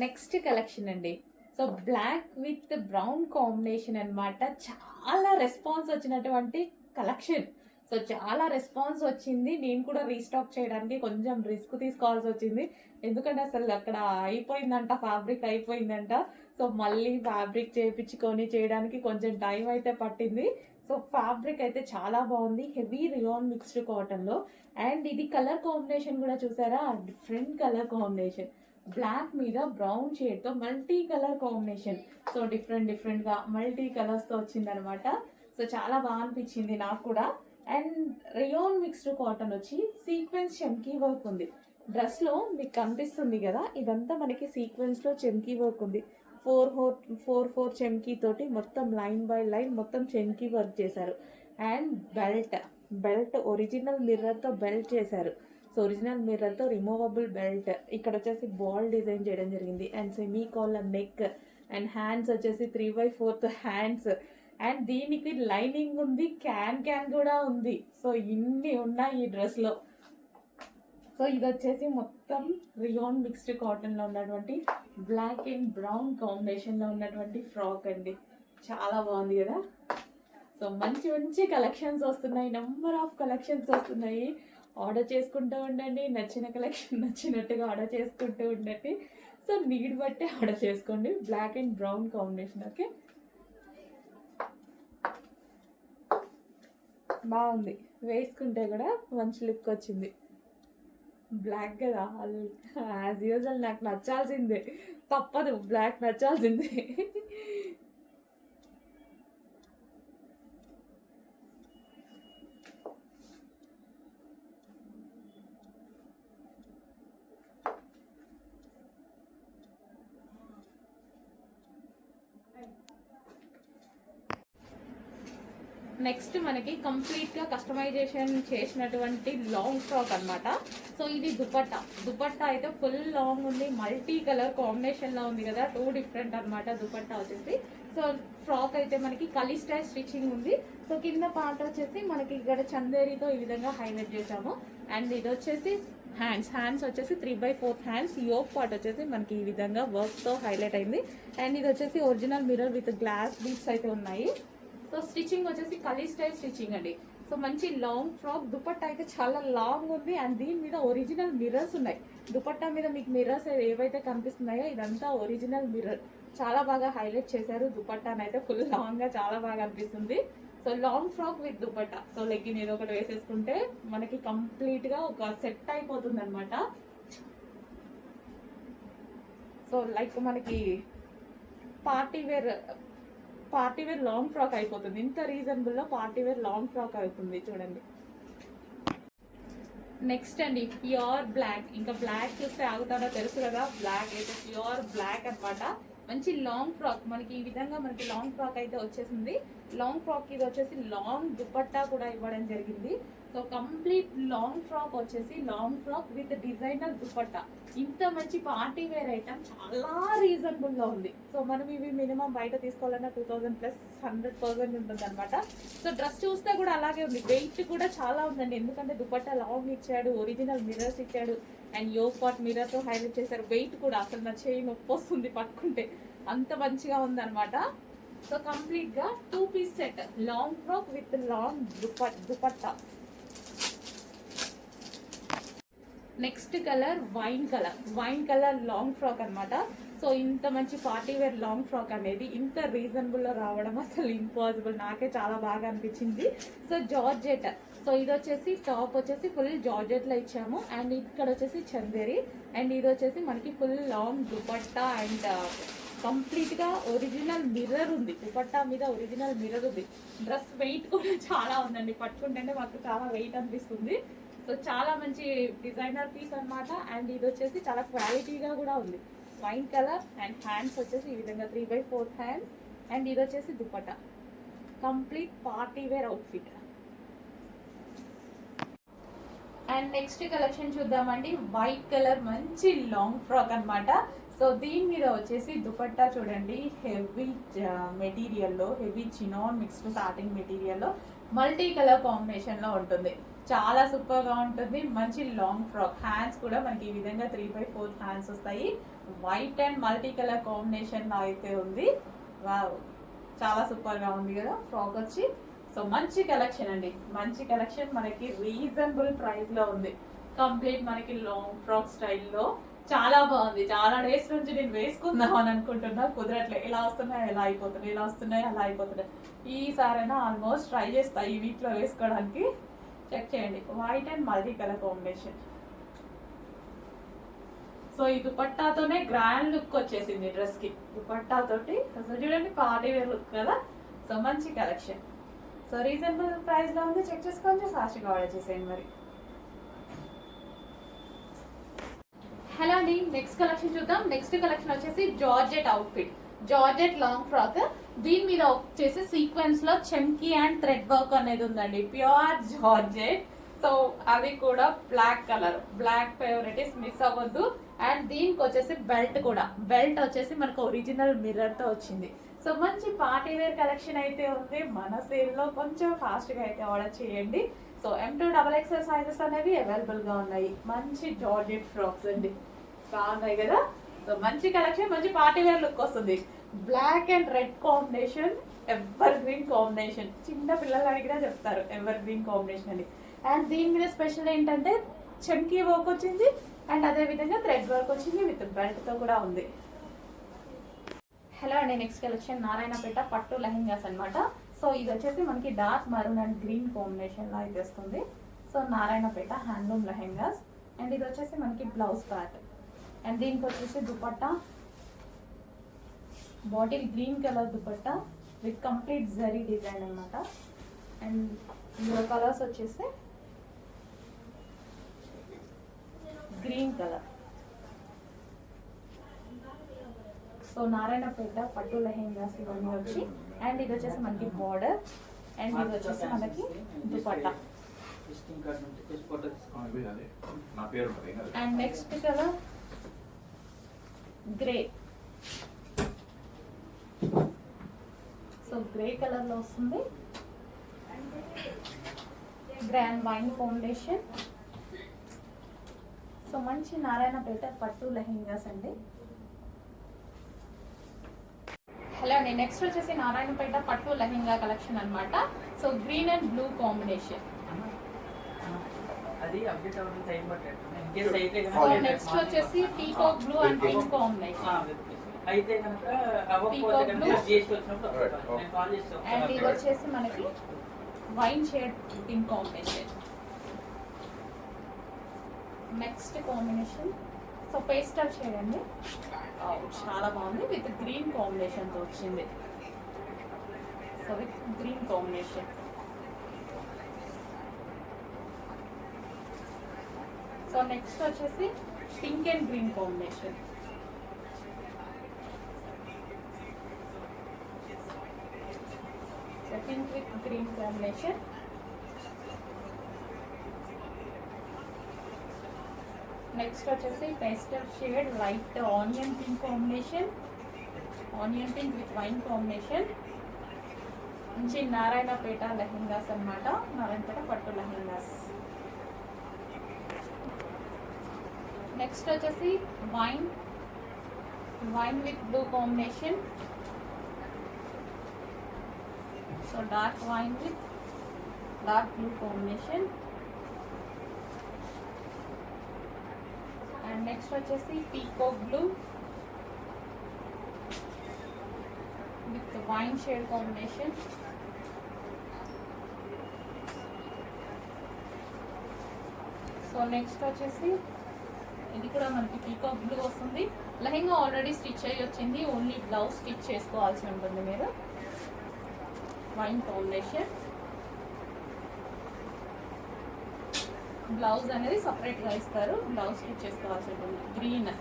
Next collection అండి. So black with brown combination అన్నమాట. చాలా రెస్పాన్స్ వచ్చినటువంటి కలెక్షన్. సో చాలా రెస్పాన్స్ వచ్చింది. నేను కూడా రీస్టాక్ చేయడానికి కొంచెం రిస్క్ తీసుకోవాల్సి వచ్చింది. ఎందుకంటే అసలు అక్కడ అయిపోయిందంట, ఫ్యాబ్రిక్ అయిపోయిందంట. సో మళ్ళీ ఫ్యాబ్రిక్ చేయించుకొని చేయడానికి కొంచెం టైం అయితే పట్టింది. సో ఫ్యాబ్రిక్ అయితే చాలా బాగుంది. హెవీ రియాన్ మిక్స్డ్ కాటన్లో. అండ్ ఇది కలర్ కాంబినేషన్ కూడా చూసారా, డిఫరెంట్ కలర్ కాంబినేషన్. బ్లాక్ మీద బ్రౌన్ షేడ్తో మల్టీ కలర్ కాంబినేషన్. సో డిఫరెంట్గా మల్టీ కలర్స్తో వచ్చిందనమాట. సో చాలా బాగా అనిపించింది నాకు కూడా. అండ్ రియోన్ మిక్స్డ్ కాటన్ వచ్చి సీక్వెన్స్ చెమ్కీ వర్క్ ఉంది. డ్రెస్లో మీకు కనిపిస్తుంది కదా, ఇదంతా మనకి సీక్వెన్స్లో చెమ్కీ వర్క్ ఉంది. ఫోర్ ఫోర్ చెమ్కీ తోటి మొత్తం లైన్ బై లైన్ మొత్తం చెమ్కీ వర్క్ చేశారు. అండ్ బెల్ట్ ఒరిజినల్ మిర్రర్తో బెల్ట్ చేశారు. సో ఒరిజినల్ మిర్రర్తో రిమూవబుల్ బెల్ట్. ఇక్కడ వచ్చేసి బాల్ డిజైన్ చేయడం జరిగింది. And semi collar neck. And hands వచ్చేసి 3/4 హ్యాండ్స్. అండ్ దీనికి లైనింగ్ ఉంది, క్యాన్ కూడా ఉంది. సో ఇన్ని ఉన్నాయి ఈ డ్రెస్లో. సో ఇది వచ్చేసి మొత్తం రియాన్ మిక్స్డ్ కాటన్లో ఉన్నటువంటి బ్లాక్ అండ్ బ్రౌన్ కాంబినేషన్లో ఉన్నటువంటి ఫ్రాక్ అండి. చాలా బాగుంది కదా. సో మంచి మంచి కలెక్షన్స్ వస్తున్నాయి, నెంబర్ ఆఫ్ కలెక్షన్స్ వస్తున్నాయి. ఆర్డర్ చేసుకుంటూ ఉండండి. నచ్చిన కలెక్షన్ నచ్చినట్టుగా ఆర్డర్ చేసుకుంటూ ఉండండి. సో నీడ్ బట్టే ఆర్డర్ చేసుకోండి. Black and brown combination. Okay, బాగుంది. వేసుకుంటే కూడా మంచి లుక్ వచ్చింది. బ్లాక్ కదా, యాజ్ యూజువల్ నాకు నచ్చాల్సిందే, తప్పదు, బ్లాక్ నచ్చాల్సిందే. నెక్స్ట్ మనకి కంప్లీట్గా కస్టమైజేషన్ చేసినటువంటి లాంగ్ ఫ్రాక్ అనమాట. సో ఇది దుపట్టా అయితే ఫుల్ లాంగ్ ఉంది, మల్టీ కలర్ కాంబినేషన్లో ఉంది కదా, 2 డిఫరెంట్ అనమాట దుపట్టా వచ్చేసి. సో ఫ్రాక్ అయితే మనకి కలీ స్టైల్ స్టిచ్చింగ్ ఉంది. సో కింద పార్ట్ వచ్చేసి మనకి ఇక్కడ చందేరితో ఈ విధంగా హైలైట్ చేసాము. అండ్ ఇది వచ్చేసి హ్యాండ్స్ వచ్చేసి 3/4 హ్యాండ్స్. యోక్ పార్ట్ వచ్చేసి మనకి ఈ విధంగా వర్క్తో హైలైట్ అయింది. అండ్ ఇది వచ్చేసి original mirror with glass beads అయితే ఉన్నాయి. సో స్టిచ్చింగ్ వచ్చేసి కలీ స్టైల్ స్టిచ్చింగ్ అండి. సో మంచి లాంగ్ ఫ్రాక్. దుపట్టా అయితే చాలా లాంగ్ ఉంది. అండ్ దీని మీద ఒరిజినల్ మిర్రర్స్ ఉన్నాయి. దుపట్టా మీద మీకు మిర్రర్స్ ఏవైతే కనిపిస్తున్నాయో ఇదంతా ఒరిజినల్ మిర్రర్. చాలా బాగా హైలైట్ చేశారు. దుపట్టానైతే ఫుల్ లాంగ్గా చాలా బాగా అనిపిస్తుంది. So long frock with dupatta. So legging ఏదో ఒకటి వేసేసుకుంటే మనకి కంప్లీట్గా ఒక సెట్ అయిపోతుంది అనమాట. సో లైక్ మనకి పార్టీ వేర్ లాంగ్ ఫ్రాక్ అయిపోతుంది. ఇంత రీజనబుల్లో పార్టీ వేర్ లాంగ్ ఫ్రాక్ అవుతుంది చూడండి. నెక్స్ట్ అండి, ప్యూర్ బ్లాక్. ఇంకా బ్లాక్ చూస్తే ఆగుతాడో తెలుసు కదా, బ్లాక్ అయితే ప్యూర్ బ్లాక్ అనమాట. మంచి లాంగ్ ఫ్రాక్ మనకి ఈ విధంగా మనకి లాంగ్ ఫ్రాక్ అయితే వచ్చేసింది. లాంగ్ ఫ్రాక్ ఇది వచ్చేసి లాంగ్ దుపట్టా కూడా ఇవ్వడం జరిగింది. సో కంప్లీట్ లాంగ్ ఫ్రాక్ వచ్చేసి long frock with designer dupatta. ఇంత మంచి పార్టీ వేర్ ఐటమ్ చాలా రీజనబుల్లో ఉంది. సో మనం ఇవి మినిమం బయట తీసుకోవాలన్నా 2000 ప్లస్ 100% ఉంటుంది అనమాట. సో డ్రెస్ చూస్తే కూడా అలాగే ఉంది. వెయిట్ కూడా చాలా ఉందండి, ఎందుకంటే దుపట్టా లాంగ్ ఇచ్చాడు, ఒరిజినల్ మిర్రర్స్ ఇచ్చాడు. అండ్ యోక్ పార్ట్ మిర్రర్తో హైలైట్ చేశారు. వెయిట్ కూడా అసలు నా చేయి నొప్పి వస్తుంది పట్టుకుంటే, అంత మంచిగా ఉందన్నమాట. సో కంప్లీట్గా 2 piece set long frock with long dupatta. Next colour wine colour long frock అనమాట. సో ఇంత మంచి పార్టీ వేర్ లాంగ్ ఫ్రాక్ అనేది ఇంత రీజనబుల్లో రావడం అసలు ఇంపాసిబుల్. నాకే చాలా బాగా అనిపించింది. So georgette. సో ఇది వచ్చేసి టాప్ వచ్చేసి ఫుల్ జార్జెట్లో ఇచ్చాము. అండ్ ఇక్కడ వచ్చేసి చందేరి. అండ్ ఇది వచ్చేసి మనకి ఫుల్ లాంగ్ దుపట్టా. అండ్ కంప్లీట్గా ఒరిజినల్ మిర్రర్ ఉంది. దుపట్టా మీద ఒరిజినల్ మిర్రర్ ఉంది. డ్రెస్ వెయిట్ కూడా చాలా ఉందండి, పట్టుకుంటే మాకు చాలా వెయిట్ అనిపిస్తుంది. సో చాలా మంచి డిజైనర్ పీస్ అనమాట. అండ్ ఇది వచ్చేసి చాలా క్వాలిటీగా కూడా ఉంది. Wine colour. అండ్ హ్యాండ్స్ వచ్చేసి ఈ విధంగా 3/4 హ్యాండ్స్. అండ్ ఇది వచ్చేసి dupatta. Complete party wear outfit. And next collection చూద్దామండి. వైట్ కలర్ మంచి లాంగ్ ఫ్రాక్ అనమాట. సో దీని మీద వచ్చేసి దుపట్టా చూడండి, హెవీ మెటీరియల్లో, హెవీ చినాన్ మిక్స్డ్ సాటిన్ మెటీరియల్లో మల్టీ కలర్ కాంబినేషన్లో ఉంటుంది. చాలా సూపర్ గా ఉంటుంది. మంచి లాంగ్ ఫ్రాక్, హ్యాండ్స్ కూడా మనకి ఈ విధంగా 3/4 హ్యాండ్స్ వస్తాయి. White and multi colour combination లో అయితే ఉంది. వావ్, చాలా సూపర్ గా ఉంది కదా ఫ్రాక్ వచ్చి. సో మంచి కలెక్షన్ అండి, మంచి కలెక్షన్, మనకి రీజనబుల్ ప్రైస్ లో ఉంది. కంప్లీట్ మనకి లాంగ్ ఫ్రాక్ స్టైల్లో చాలా బాగుంది. చాలా డేస్ నుంచి నేను వేసుకుందాం అని అనుకుంటున్నా, కుదరట్లే. ఎలా వస్తున్నాయి ఎలా అయిపోతున్నాయి, ఎలా వస్తున్నాయి అలా అయిపోతున్నాయి. ఈసారైనా ఆల్మోస్ట్ ట్రై చేస్తా ఈ వీక్ లో వేసుకోవడానికి. చెక్ చేయండి, white and multi colour combination. So ఈ దుపట్టాతోనే గ్రాండ్ లుక్ వచ్చేసింది డ్రెస్ కి. దుపట్టాతోటి అసలు చూడండి పార్టీ వేర్ లుక్ కదా. సో మంచి కలెక్షన్. సో రీజనబుల్ ప్రైస్ లో ఉంది, చెక్ చేసుకోండి, ఫాస్ట్గా ఆర్డర్ చేసేయండి మరి. హలో అండి, నెక్స్ట్ కలెక్షన్ చూద్దాం. నెక్స్ట్ కలెక్షన్ వచ్చేసి georgette outfit, georgette long frock. దీని మీద వచ్చేసి సీక్వెన్స్ లో చెమ్కీ అండ్ థ్రెడ్ వర్క్ అనేది ఉందండి, ప్యూర్ జార్జెట్. సో అది కూడా black colour, black favourite miss అవ్వద్దు. అండ్ దీనికి వచ్చేసి బెల్ట్ కూడా, బెల్ట్ వచ్చేసి మనకు ఒరిజినల్ మిర్రర్ తో వచ్చింది. సో మంచి పార్టీ వేర్ కలెక్షన్ అయితే ఉంది. మన సేల్ లో కొంచెం ఫాస్ట్ గా అయితే ఆర్డర్ చేయండి. సో M2 XXL సైజెస్ అనేవి అవైలబుల్ గా ఉన్నాయి. మంచి జార్జెట్ ఫ్రాక్స్ అండి, బాగున్నాయి కదా. సో మంచి కలెక్షన్, మంచి పార్టీ వేర్ లుక్ వస్తుంది. Black and red combination, evergreen combination. చిన్న పిల్లలు అడిగినా చెప్తారు ఎవర్ గ్రీన్ కాంబినేషన్ అని. అండ్ దీని మీద స్పెషల్ ఏంటంటే చెమ్కీ వర్క్ వచ్చింది అండ్ అదే విధంగా థ్రెడ్ వర్క్ వచ్చింది, విత్ బెల్ట్ తో కూడా ఉంది. హలో అండి, నెక్స్ట్ కలెక్షన్ నారాయణపేట పట్టు లెహెంగాస్ అన్నమాట. సో ఇది వచ్చేసి మనకి dark maroon and green combination లో అయితే వస్తుంది. So Narayanpet handloom lehengas. And ఇది వచ్చేసి మనకి బ్లౌజ్ పార్ట్. అండ్ దీనికి వచ్చేసి dupatta, bottle green colour dupatta with complete zari design అన్నమాట. అండ్ ఇందులో కలర్స్ వచ్చేసి గ్రీన్ కలర్. సో నారాయణపేట పట్టు లెహెంగాస్ ఇవన్నీ వచ్చి. అండ్ ఇది వచ్చేసి మనకి బార్డర్. అండ్ ఇది వచ్చేసి మనకి dupatta. And next colour grey. So grey colour లో వస్తుంది, గ్రాండ్ వైన్ కాంబినేషన్. సో మంచి నారాయణపేట పట్టు లెహెంగాస్ అండి. హలో అండి, నెక్స్ట్ వచ్చేసి నారాయణపేట పట్టు లెహెంగా కలెక్షన్ అన్నమాట. So green and blue combination. So next వచ్చేసి peacock blue and pink combination. Peacock blue and ఇది వచ్చేసి మనకి wine shade pink combination. Next combination so pastel shade అండి, చాలా బాగుంది, విత్ గ్రీన్ కాంబినేషన్ తో వచ్చింది. So with green combination. So next వచ్చేసి pink and green combination. So pink with green combination. Next వచ్చేసి pastel shade light onion pink combination, onion pink with wine combination. మంచి నారాయణపేట లెహెంగాస్ అన్నమాట, నారాయణపేట పట్టు లెహెంగాస్. నెక్స్ట్ వచ్చేసి wine with blue combination. So dark wine with dark blue combination. And next వచ్చేసి peacock blue with wine shade combination. So next వచ్చేసి ఇది కూడా మనకి peacock blue వస్తుంది. లెహెంగా ఆల్రెడీ స్టిచ్ అయ్యి వచ్చింది, ఓన్లీ బ్లౌజ్ స్టిచ్ చేసుకోవాల్సి ఉంటుంది మీరు. Wine combination. బ్లౌజ్ అనేది సపరేట్ గా ఇస్తారు, బ్లౌజ్ స్టిచ్ చేసుకోవాల్సి ఉంటుంది. Green,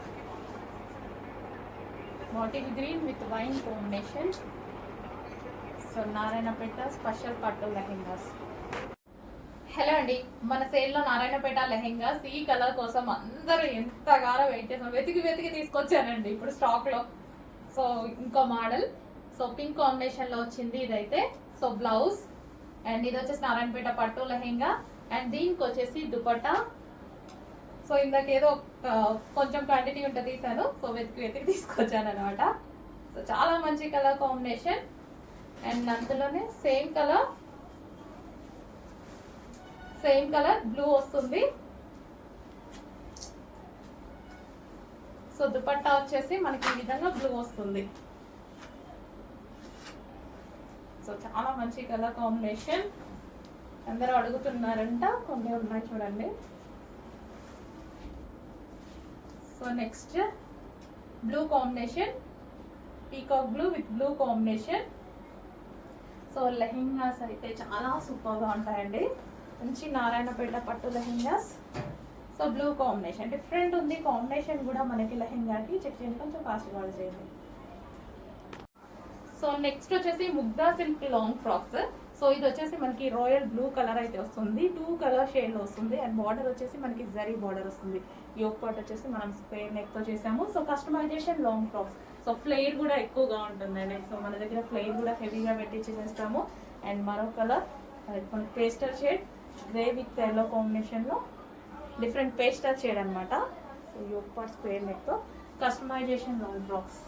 bottle green with wine combination. So Narayanpet special పట్టు లెహెంగాస్. హలో అండి, మన సేల్లో నారాయణపేట లెహెంగాస్ ఈ కలర్ కోసం అందరూ ఎంతగానో వెయిట్ చేసాం, వెతికి తీసుకొచ్చానండి ఇప్పుడు స్టాక్ లో. సో ఇంకో మోడల్, సో పింక్ కాంబినేషన్ లో వచ్చింది ఇదైతే. So blouse. అండ్ ఇది వచ్చేసి నారాయణపేట పట్టు లెహెంగా. అండ్ దీనికి వచ్చేసి దుపట్టా. సో ఇందాక ఏదో కొంచెం క్వాంటిటీ ఉంటే తీసాను, సో వెతికి తీసుకొచ్చాను అనమాట. సో చాలా మంచి కలర్ కాంబినేషన్. అండ్ అందులోనే సేమ్ కలర్ బ్లూ వస్తుంది. సో దుపట్టా వచ్చేసి మనకి ఈ విధంగా బ్లూ వస్తుంది. సో చాలా మంచి కలర్ కాంబినేషన్. అందరూ అడుగుతున్నారంట, కొన్ని ఉన్నాయి చూడండి. So next blue combination, peacock blue with blue combination. So lehengas అయితే చాలా సూపర్గా ఉంటాయండి. మంచి నారాయణపేట పట్టు lehengas. So blue combination different ఉంది కాంబినేషన్ కూడా మనకి లెహెంగాకి. చెక్ చేయండి, కొంచెం ఫాస్ట్ వాడు చేయండి. సో నెక్స్ట్ వచ్చేసి Mugdha silk long frocks. So ఇది వచ్చేసి మనకి రాయల్ బ్లూ కలర్ అయితే వస్తుంది, 2 కలర్ షేడ్లో వస్తుంది. అండ్ బార్డర్ వచ్చేసి మనకి జరీ బార్డర్ వస్తుంది. యోక్ పార్ట్ వచ్చేసి మనం స్క్వేర్ నెక్ తో చేసాము. So customization long frocks. So flare కూడా ఎక్కువగా ఉంటుందండి. సో మన దగ్గర ఫ్లేర్ కూడా హెవీగా పెట్టించి చేస్తాము. అండ్ మరో colour pastel shade, grey with yellow కాంబినేషన్లో డిఫరెంట్ పేస్టల్ షేడ్ అనమాట. So yoke part square neck తో customization long frocks.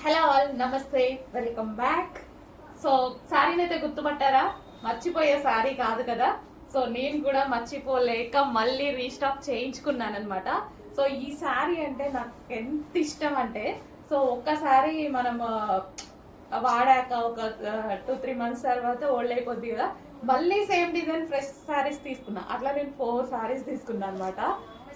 Hello all, నమస్తే, వెల్కమ్ బ్యాక్. సో శారీని అయితే గుర్తుపట్టారా? మర్చిపోయే శారీ కాదు కదా. సో నేను కూడా మర్చిపోలేక మళ్ళీ రీస్టాక్ చేయించుకున్నాను అనమాట. సో ఈ శారీ అంటే నాకు ఎంత ఇష్టం అంటే, సో ఒక్కసారి మనం వాడాక ఒక 2-3 మంత్స్ తర్వాత ఓల్డ్ అయిపోద్ది కదా, మళ్ళీ సేమ్ డిజైన్ ఫ్రెష్ శారీస్ తీసుకున్నా. అట్లా నేను 4 శారీస్ తీసుకున్నాను అనమాట.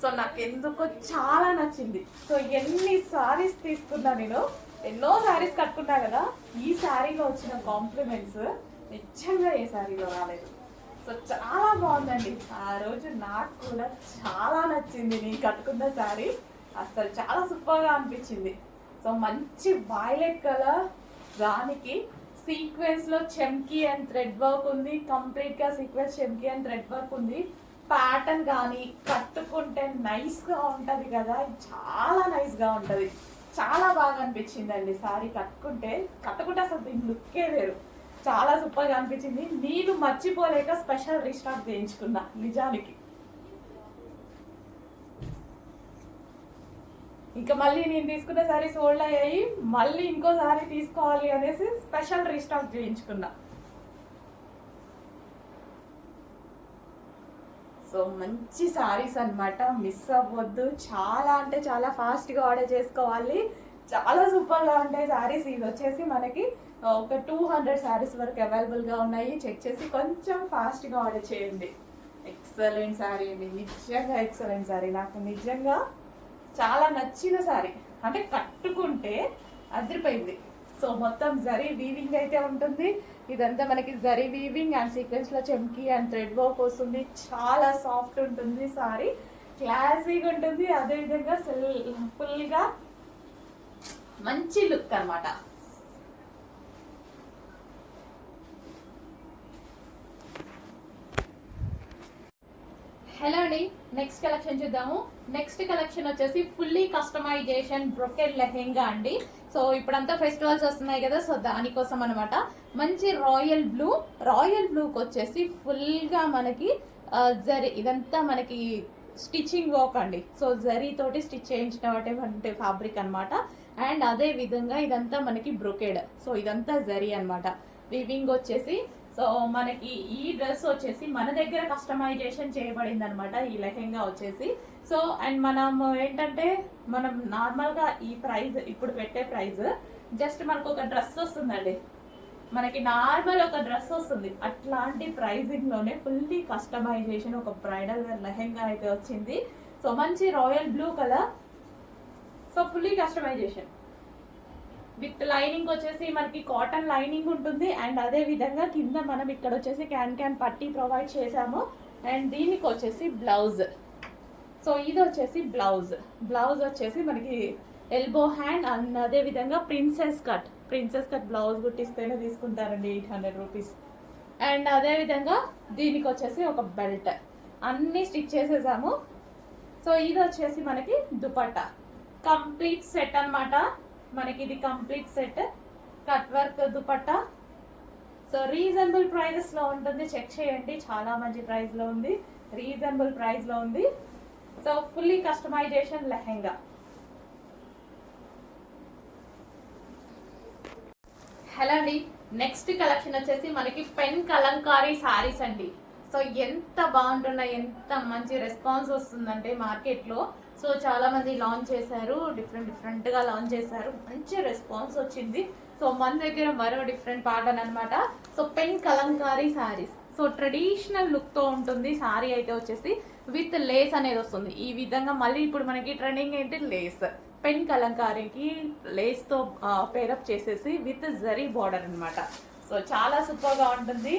సో నాకు ఎందుకో చాలా నచ్చింది. సో ఎన్ని శారీస్ తీసుకున్నా, నేను ఎన్నో శారీస్ కట్టుకున్నా కదా, ఈ శారీలో వచ్చిన కాంప్లిమెంట్స్ నిజంగా ఏ శారీలో రాలేదు. సో చాలా బాగుందండి. ఆ రోజు నాకు కూడా చాలా నచ్చింది నేను కట్టుకున్న శారీ. అసలు చాలా సూపర్గా అనిపించింది. సో మంచి వైలెట్ కలర్, దానికి సీక్వెన్స్ లో చెమ్కీ అండ్ థ్రెడ్ వర్క్ ఉంది. కంప్లీట్ గా సీక్వెన్స్, చెమ్కీ అండ్ థ్రెడ్ వర్క్ ఉంది. ప్యాటర్న్ కానీ కట్టుకుంటే నైస్ గా ఉంటది కదా, చాలా నైస్ గా ఉంటది. చాలా బాగా అనిపించిందండి సారీ కట్టుకుంటే అసలు దీని లుక్కే వేరు. చాలా సూపర్ గా అనిపించింది. నేను మర్చిపోలేక స్పెషల్ రీస్టాక్ చేయించుకున్నా. నిజానికి ఇంకా మళ్ళీ నేను తీసుకున్న సారీస్ ఓల్డ్ అయ్యాయి, మళ్ళీ ఇంకో సారీ తీసుకోవాలి అనేసి స్పెషల్ రీస్టాక్ చేయించుకున్నా. సో మంచి సారీస్ అనమాట, మిస్ అవ్వద్దు. చాలా అంటే చాలా ఫాస్ట్గా ఆర్డర్ చేసుకోవాలి. చాలా సూపర్గా ఉంటాయి సారీస్. ఇది వచ్చేసి మనకి ఒక 200 సారీస్ వరకు అవైలబుల్గా ఉన్నాయి. చెక్ చేసి కొంచెం ఫాస్ట్గా ఆర్డర్ చేయండి. ఎక్సలెంట్ సారీ అండి, నిజంగా ఎక్సలెంట్ సారీ. నాకు నిజంగా చాలా నచ్చిన సారీ, అంటే కట్టుకుంటే అదిరిపోయింది. సో మొత్తం జరీ వీవింగ్ అయితే ఉంటుంది. ఇదంతా మనకి జరీ వీవింగ్ అండ్ సీక్వెన్స్ లో చెమ్కీ అండ్ థ్రెడ్ వర్క్ వస్తుంది. చాలా సాఫ్ట్ ఉంటుంది సారీ, క్లాసీగా ఉంటుంది. అదేవిధంగా ఫుల్ గా మంచి లుక్ అనమాట. హలో అండి, నెక్స్ట్ కలెక్షన్ చూద్దాము. నెక్స్ట్ కలెక్షన్ వచ్చేసి ఫుల్లీ కస్టమైజేషన్ బ్రొకెట్ లెహెంగా అండి. సో ఇప్పుడంతా ఫెస్టివల్స్ వస్తున్నాయి కదా, సో దానికోసం అనమాట. మంచి రాయల్ బ్లూకి వచ్చేసి ఫుల్గా మనకి జరీ, ఇదంతా మనకి స్టిచ్చింగ్ వర్క్ అండి. సో జరీ తోటి స్టిచ్ చేయించినటువంటి ఫ్యాబ్రిక్ అనమాట. అండ్ అదే విధంగా ఇదంతా మనకి బ్రొకెడ్. సో ఇదంతా జరీ అనమాట. వివింగ్ వచ్చేసి సో మనకి ఈ డ్రెస్ వచ్చేసి మన దగ్గర కస్టమైజేషన్ చేయబడింది అనమాట, ఈ లెహెంగా వచ్చేసి. సో అండ్ మనం ఏంటంటే, మనం నార్మల్గా ఈ ప్రైస్ ఇప్పుడు పెట్టే ప్రైస్ జస్ట్ మనకు ఒక డ్రెస్ వస్తుందండి, మనకి నార్మల్ ఒక డ్రెస్ వస్తుంది. అట్లాంటి ప్రైజింగ్లోనే ఫుల్లీ కస్టమైజేషన్ ఒక బ్రైడల్ వేర్ లెహెంగా అయితే వచ్చింది. సో మంచి royal blue colour. So fully customization with lining వచ్చేసి మనకి కాటన్ లైనింగ్ ఉంటుంది. అండ్ అదే విధంగా కింద మనం ఇక్కడ వచ్చేసి క్యాన్ పట్టీ ప్రొవైడ్ చేసాము. అండ్ దీనికి వచ్చేసి బ్లౌజ్. సో ఇది వచ్చేసి బ్లౌజ్ వచ్చేసి మనకి ఎల్బో హ్యాండ్. అండ్ అదే విధంగా ప్రిన్సెస్ కట్ బ్లౌజ్ కుట్టిస్తేనే తీసుకుంటారండి 800 రూపీస్. అండ్ అదే విధంగా దీనికి వచ్చేసి ఒక బెల్ట్, అన్ని స్టిచ్ చేసేసాము. సో ఇది వచ్చేసి మనకి దుపట్టా కంప్లీట్ సెట్ అనమాట. మనకి ఇది complete set cut work dupatta. So reasonable prices లో ఉంటుంది, చెక్ చేయండి, చాలా మంచి ప్రైస్ లో ఉంది, రీజనబుల్ ప్రైస్ లో ఉంది. So fully customization lehenga. Hello అండి, నెక్స్ట్ కలెక్షన్ వచ్చేసి మనకి పెన్ కలంకారీ సారీస్ అండి. సో ఎంత బాగుంటున్నాయి, ఎంత మంచి రెస్పాన్స్ వస్తుందంటే మార్కెట్లో. సో చాలా మంది లాంచ్ చేశారు, డిఫరెంట్ గా లాంచ్ చేశారు, మంచి రెస్పాన్స్ వచ్చింది. సో మన దగ్గర మరో డిఫరెంట్ ప్యాటర్న్ అనమాట. So pen Kalamkari saris. So traditional look తో ఉంటుంది సారీ అయితే వచ్చేసి, విత్ లేస్ అనేది వస్తుంది ఈ విధంగా. మళ్ళీ ఇప్పుడు మనకి ట్రెండింగ్ ఏంటి, లేస్. పెన్ కలంకారీకి లేస్ తో పేరప్ చేసేసి విత్ జరీ బార్డర్ అనమాట. సో చాలా సూపర్ గా ఉంటుంది.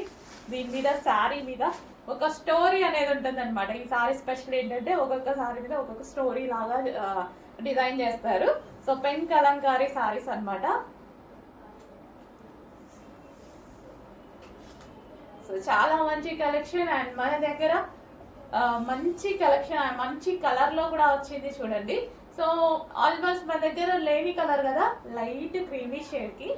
దీని మీద శారీ మీద ఒక స్టోరీ అనేది ఉంటుంది అనమాట. ఈ సారీ స్పెషల్ ఏంటంటే ఒక్కొక్క సారీ మీద ఒక్కొక్క స్టోరీ లాగా డిజైన్ చేస్తారు. సో పెన్ కలంకారీ సారీస్ అనమాట. సో చాలా మంచి కలెక్షన్. అండ్ మన దగ్గర మంచి కలెక్షన్, మంచి కలర్ లో కూడా వచ్చింది చూడండి. సో ఆల్మోస్ట్ మన దగ్గర లేని కలర్ కదా, లైట్ క్రీమీ షేడ్ కి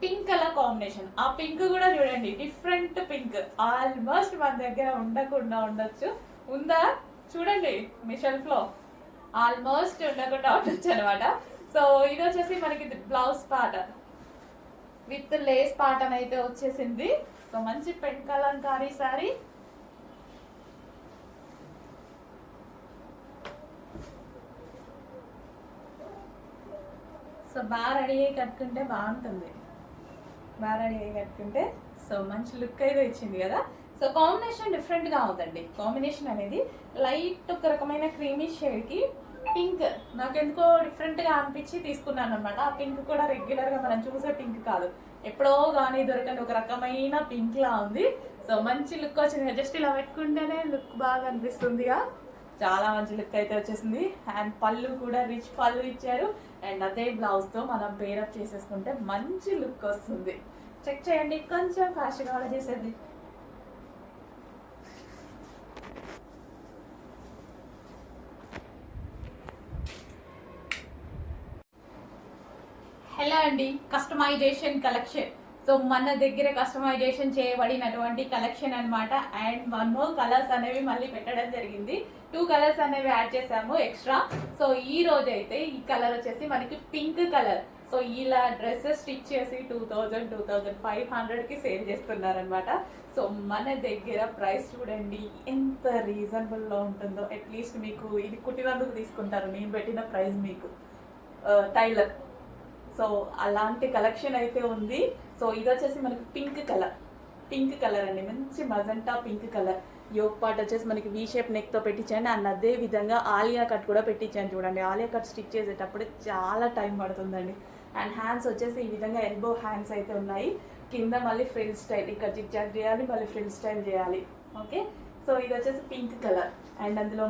పింక్ కలర్ కాంబినేషన్. ఆ పింక్ కూడా చూడండి, డిఫరెంట్ పింక్. ఆల్మోస్ట్ మన దగ్గర ఉండకుండా ఉండొచ్చు, ఉందా చూడండి మీ షెల్ఫ్ లో, ఆల్మోస్ట్ ఉండకుండా ఉండొచ్చు అనమాట. సో ఇది వచ్చేసి మనకి blouse part with lace part అయితే వచ్చేసింది. సో మంచి పెన్ కలంకారీ సారీ. సో బాగా రెడీ అయ్యి కట్టుకుంటే బాగుంటుంది, బాగా రెడీ అయ్యి కట్టుకుంటే. సో మంచి లుక్ అయితే ఇచ్చింది కదా. సో కాంబినేషన్ డిఫరెంట్ గా ఉందండి. కాంబినేషన్ అనేది లైట్ ఒక రకమైన క్రీమీ షేడ్ కి పింక్, నాకు ఎందుకో డిఫరెంట్ గా అనిపించి తీసుకున్నాను అనమాట. ఆ పింక్ కూడా రెగ్యులర్ గా మనం చూసే పింక్ కాదు, ఎప్పుడో కానీ దొరకని ఒక రకమైన పింక్ లా ఉంది. సో మంచి లుక్ వచ్చింది, జస్ట్ ఇలా పెట్టుకుంటేనే లుక్ బాగా అనిపిస్తుందిగా. చాలా మంచి లుక్ అయితే వచ్చేసింది. అండ్ పళ్ళు కూడా రిచ్ పళ్ళు ఇచ్చారు. అండ్ అదే బ్లౌజ్ తో మనం పేరప్ చేసేసుకుంటే మంచి లుక్ వస్తుంది. చెక్ చేయండి, కొంచెం ఫాస్ట్గా కూడా చేసేది. హలో అండి, కస్టమైజేషన్ కలెక్షన్. సో మన దగ్గర కస్టమైజేషన్ చేయబడినటువంటి కలెక్షన్ అనమాట. అండ్ వన్ మోర్ కలర్స్ అనేవి మళ్ళీ పెట్టడం జరిగింది, 2 కలర్స్ అనేవి యాడ్ చేసాము ఎక్స్ట్రా. సో ఈ రోజు అయితే ఈ కలర్ వచ్చేసి మనకి పింక్ కలర్. సో ఇలా డ్రెస్సెస్ స్టిచ్ చేసి 2000-2500కి సేల్ చేస్తున్నారనమాట. సో మన దగ్గర ప్రైస్ చూడండి ఎంత రీజనబుల్లో ఉంటుందో. అట్లీస్ట్ మీకు ఇది కుట్టినందుకు తీసుకుంటారు నేను పెట్టిన ప్రైస్ మీకు టైలర్. సో అలాంటి కలెక్షన్ అయితే ఉంది. సో ఇది వచ్చేసి మనకి పింక్ కలర్ అండి, మంచి magenta pink colour. Yoke part వచ్చేసి మనకి వీ షేప్ నెక్ తో పెట్టించండి. అండ్ అదే విధంగా ఆలియా కట్ కూడా పెట్టించాను చూడండి. ఆలియా కట్ స్టిచ్ చేసేటప్పుడు చాలా టైం పడుతుందండి. అండ్ హ్యాండ్స్ వచ్చేసి ఈ విధంగా ఎల్బో హ్యాండ్స్ అయితే ఉన్నాయి. కింద మళ్ళీ ఫ్రిల్ స్టైల్, ఇక్కడ జిగ్ జాగ్ చేయాలి, మళ్ళీ ఫ్రిల్ స్టైల్ చేయాలి. ఓకే, సో ఇది వచ్చేసి పింక్ కలర్. అండ్ అందులో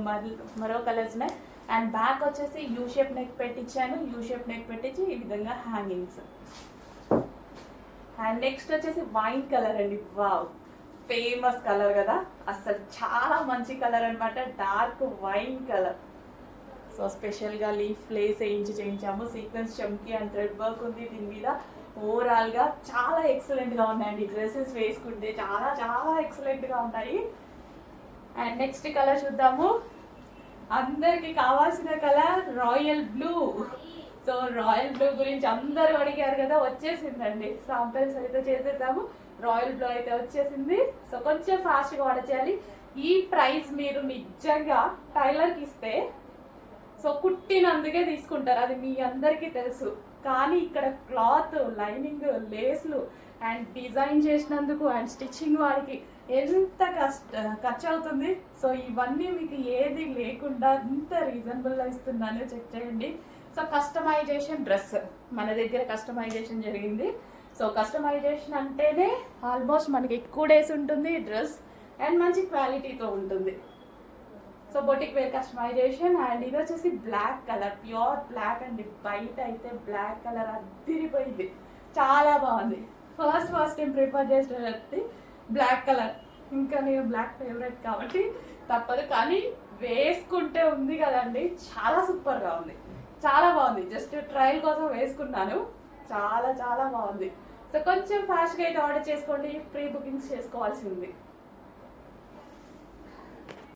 మరో కలర్స్ ఉన్నాయి. అండ్ బ్యాక్ వచ్చేసి యూ షేప్ నెక్ పెట్టించాను, యూ షేప్ నెక్ పెట్టించి ఈ విధంగా హ్యాంగింగ్స్. అండ్ నెక్స్ట్ వచ్చేసి వైన్ కలర్ అండి. వావ్, ఫేమస్ కలర్ కదా, అసలు చాలా మంచి కలర్ అనమాట, డార్క్ వైన్ కలర్. సో స్పెషల్గా లీఫ్ లేస్ చేయించాము, సీక్వెన్స్ చమ్కీ అండ్ థ్రెడ్ వర్క్ ఉంది దీని మీద. ఓవరాల్గా చాలా ఎక్సలెంట్గా ఉన్నాయండి, డ్రెస్సెస్ వేసుకుంటే చాలా చాలా ఎక్సలెంట్గా ఉంటాయి. అండ్ నెక్స్ట్ కలర్ చూద్దాము. అందరికి కావాల్సిన colour royal blue. So royal blue గురించి అందరూ అడిగారు కదా, వచ్చేసిందండి. శాంపిల్స్ అయితే చేసేసాము, రాయల్ బ్లూ అయితే వచ్చేసింది. సో కొంచెం ఫాస్ట్గా ఆర్డర్ చేయాలి. ఈ ప్రైస్ మీరు నిజంగా టైలర్కి ఇస్తే సో కుట్టినందుకే తీసుకుంటారు, అది మీ అందరికీ తెలుసు. కానీ ఇక్కడ క్లాత్, లైనింగ్, లేస్లు అండ్ డిజైన్ చేసినందుకు అండ్ స్టిచ్చింగ్ వారికి ఎంత ఖర్చు అవుతుంది. సో ఇవన్నీ మీకు ఏది లేకుండా ఇంత రీజనబుల్గా ఇస్తున్నాను, చెక్ చేయండి. సో కస్టమైజేషన్ డ్రెస్ మన దగ్గర కస్టమైజేషన్ జరిగింది. సో కస్టమైజేషన్ అంటేనే ఆల్మోస్ట్ మనకి ఎక్కువ డేస్ ఉంటుంది డ్రెస్ అండ్ మంచి క్వాలిటీతో ఉంటుంది. So boutique wear customization. And ఇది వచ్చేసి బ్లాక్ కలర్, ప్యూర్ బ్లాక్ అండి. బయట అయితే బ్లాక్ కలర్ అదిరిపోయింది, చాలా బాగుంది. ఫస్ట్ టైం ప్రిఫర్ చేసేది బ్లాక్ కలర్. ఇంకా నేను బ్లాక్ ఫేవరెట్ కాబట్టి తప్పదు, కానీ వేసుకుంటే ఉంది కదండి చాలా సూపర్గా ఉంది. చాలా బాగుంది, జస్ట్ ట్రయల్ కోసం వేసుకున్నాను, చాలా చాలా బాగుంది. సో కొంచెం ఫాస్ట్గా అయితే ఆర్డర్ చేసుకోండి, ప్రీ బుకింగ్స్ చేసుకోవాల్సి ఉంది.